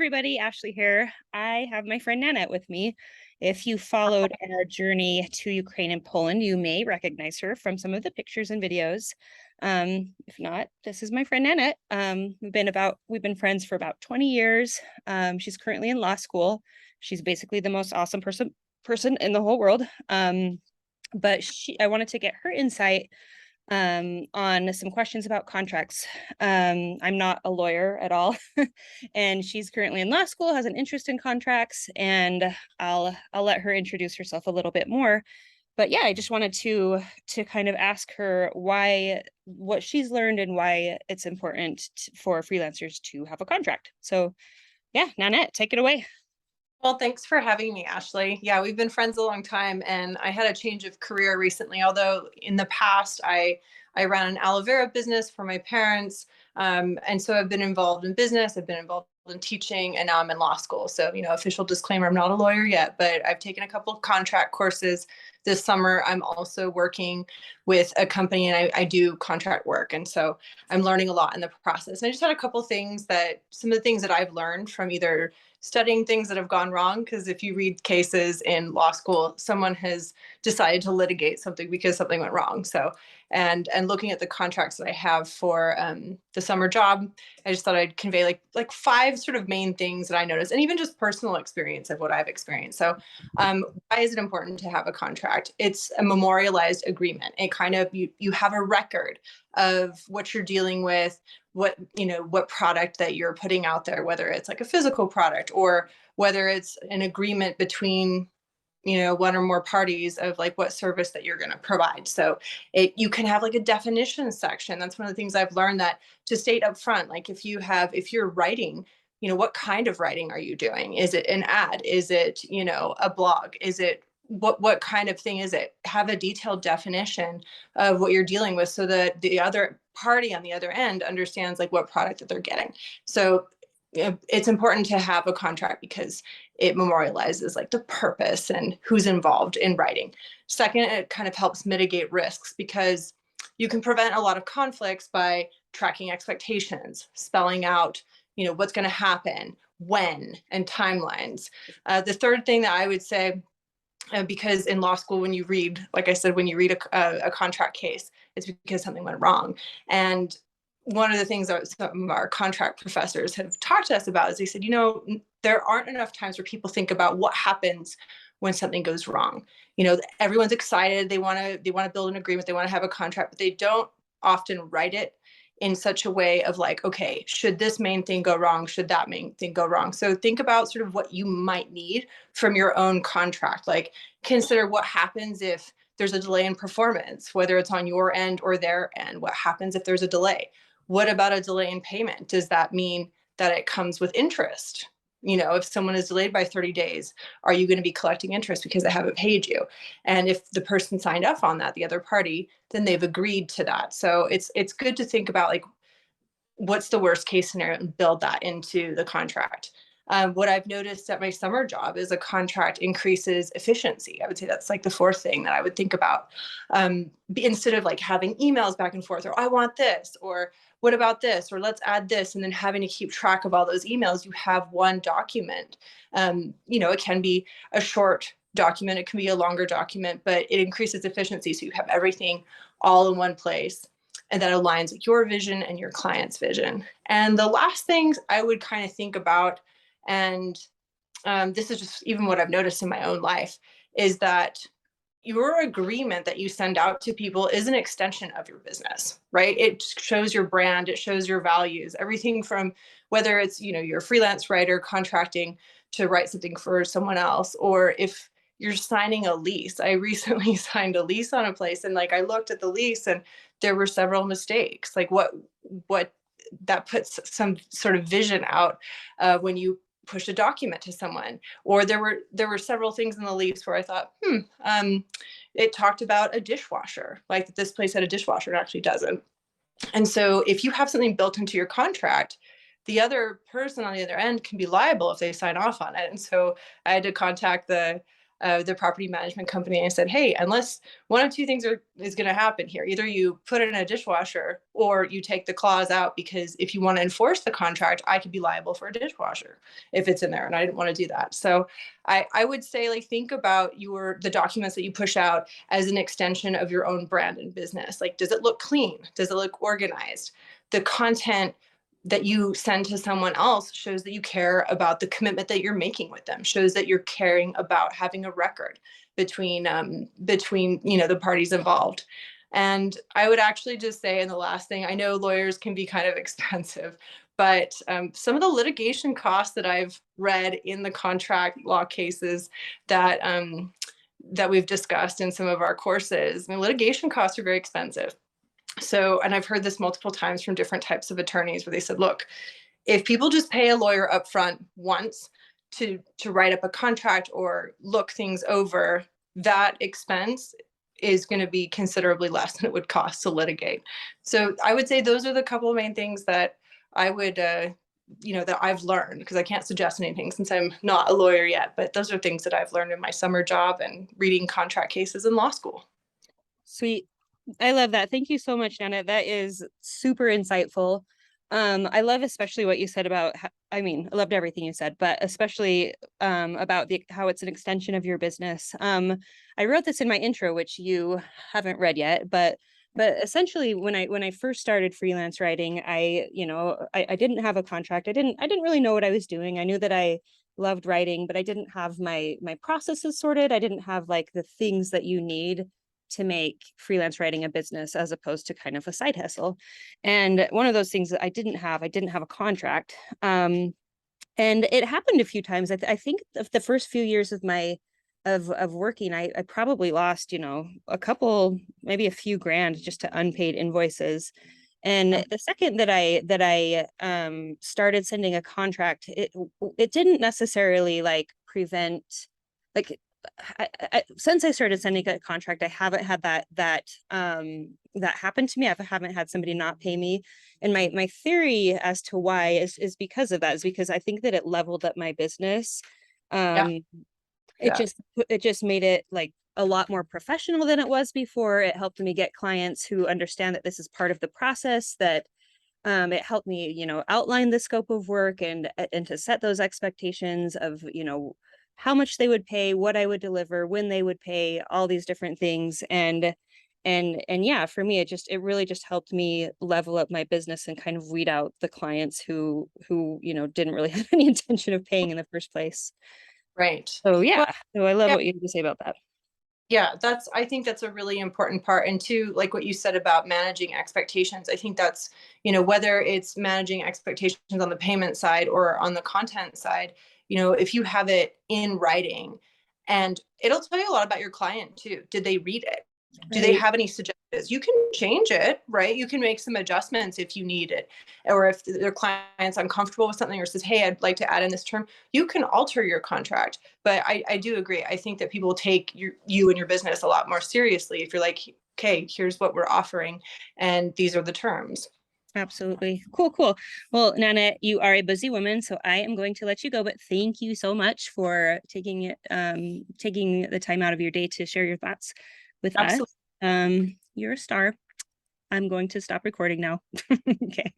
everybody, Ashley here. I have my friend Nanette with me. If you followed our journey to Ukraine and Poland, you may recognize her from some of the pictures and videos. If not, this is my friend Nanette. We've been friends for about 20 years. She's currently in law school. She's basically the most awesome person in the whole world. I wanted to get her insight on some questions about contracts. I'm not a lawyer at all, and she's currently in law school, has an interest in contracts, and I'll let her introduce herself a little bit more. But yeah, I just wanted to kind of ask her what she's learned and why it's important for freelancers to have a contract. So yeah, Nanette, take it away. Well, thanks for having me, Ashley. Yeah, we've been friends a long time, and I had a change of career recently. Although in the past, I ran an aloe vera business for my parents, and so I've been involved in business. I've been involved in teaching, and now I'm in law school. So, official disclaimer: I'm not a lawyer yet, but I've taken a couple of contract courses this summer. I'm also working with a company, and I do contract work, and so I'm learning a lot in the process. And I just had a couple of some of the things that I've learned from either studying things that have gone wrong, because if you read cases in law school, someone has decided to litigate something because something went wrong. So and looking at the contracts that I have for the summer job, I just thought I'd convey like five sort of main things that I noticed, and even just personal experience of what I've experienced. So why is it important to have a contract? It's a memorialized agreement. It kind of you have a record of what you're dealing with, what product that you're putting out there, whether it's like a physical product or whether it's an agreement between one or more parties of like what service that you're going to provide. So you can have like a definition section. That's one of the things I've learned, that to state up front, like if you're writing, what kind of writing are you doing? Is it an ad? Is it a blog? Is it what kind of thing is it? Have a detailed definition of what you're dealing with, so that the other party on the other end understands like what product that they're getting. So it's important to have a contract because it memorializes like the purpose and who's involved in writing. Second, it kind of helps mitigate risks, because you can prevent a lot of conflicts by tracking expectations, spelling out what's going to happen, when, and timelines. The third thing that I would say, because in law school, when you read, like I said, when you read a contract case, it's because something went wrong. And one of the things that some of our contract professors have talked to us about is they said, there aren't enough times where people think about what happens when something goes wrong. Everyone's excited. They want to build an agreement. They want to have a contract, but they don't often write it in such a way of like, okay, should this main thing go wrong? Should that main thing go wrong? So think about sort of what you might need from your own contract. Like, consider what happens if there's a delay in performance, whether it's on your end or their end. What happens if there's a delay? What about a delay in payment? Does that mean that it comes with interest? If someone is delayed by 30 days, are you going to be collecting interest because they haven't paid you? And if the person signed up on that, the other party, then they've agreed to that. So it's good to think about like, what's the worst case scenario and build that into the contract. What I've noticed at my summer job is a contract increases efficiency. I would say that's like the fourth thing that I would think about. Instead of like having emails back and forth, or I want this, or what about this, or let's add this, and then having to keep track of all those emails, you have one document. It can be a short document, it can be a longer document, but it increases efficiency. So you have everything all in one place, and that aligns with your vision and your client's vision. And the last things I would kind of think about, and this is just even what I've noticed in my own life, is that your agreement that you send out to people is an extension of your business, right? It shows your brand, it shows your values, everything from whether it's, you're a freelance writer contracting to write something for someone else, or if you're signing a lease. I recently signed a lease on a place, and like I looked at the lease and there were several mistakes. Like what that puts some sort of vision out when you push a document to someone. Or there were several things in the lease where I thought, it talked about a dishwasher, like this place had a dishwasher, it actually doesn't. And so if you have something built into your contract, the other person on the other end can be liable if they sign off on it. And so I had to contact the the property management company. I said, hey, unless one of two things is going to happen here, either you put it in a dishwasher or you take the clause out, because if you want to enforce the contract, I could be liable for a dishwasher if it's in there, and I didn't want to do that. So I would say, like, think about the documents that you push out as an extension of your own brand and business. Like, does it look clean? Does it look organized? The content that you send to someone else shows that you care about the commitment that you're making with them, shows that you're caring about having a record between the parties involved. And I would actually just say, and the last thing, I know lawyers can be kind of expensive, but some of the litigation costs that I've read in the contract law cases that we've discussed in some of our courses, I mean, litigation costs are very expensive. So, and I've heard this multiple times from different types of attorneys where they said, look, if people just pay a lawyer up front once to write up a contract or look things over, that expense is going to be considerably less than it would cost to litigate. So I would say those are the couple of main things that I would that I've learned, because I can't suggest anything since I'm not a lawyer yet, but those are things that I've learned in my summer job and reading contract cases in law school. Sweet. I love that. Thank you so much, Nana. That is super insightful. I love especially what you said about, I mean, I loved everything you said, but especially about how it's an extension of your business. I wrote this in my intro, which you haven't read yet, but essentially when I first started freelance writing, I didn't have a contract. I didn't really know what I was doing. I knew that I loved writing, but I didn't have my processes sorted. I didn't have like the things that you need to make freelance writing a business as opposed to kind of a side hustle. And one of those things that I didn't have a contract. And it happened a few times. I think of the first few years of my of working, I probably lost, a couple, maybe a few grand just to unpaid invoices. And the second that I started sending a contract, it didn't necessarily like prevent, like, since I started sending a contract, I haven't had that happen to me. I haven't had somebody not pay me. And my theory as to why is because of that, is because I think that it leveled up my business. Yeah. Um, it Yeah. just made it like a lot more professional than it was before. It helped me get clients who understand that this is part of the process, that it helped me, outline the scope of work and to set those expectations of, how much they would pay, what I would deliver, when they would pay, all these different things. And yeah, for me, it really just helped me level up my business and kind of weed out the clients who didn't really have any intention of paying in the first place. Right. So Well, yeah, so I love yeah. what you have to say about that. Yeah, I think that's a really important part. And too, like what you said about managing expectations, I think that's, whether it's managing expectations on the payment side or on the content side, if you have it in writing, and it'll tell you a lot about your client too. Did they read it? Do they Right. have any suggestions? You can change it, right? You can make some adjustments if you need it. Or if their client's uncomfortable with something or says, hey, I'd like to add in this term, you can alter your contract. But I do agree. I think that people take you and your business a lot more seriously if you're like, okay, here's what we're offering, and these are the terms. Absolutely. Cool, cool. Well, Nana, you are a busy woman, so I am going to let you go, but thank you so much for taking the time out of your day to share your thoughts with us. Absolutely. You're a star. I'm going to stop recording now. Okay.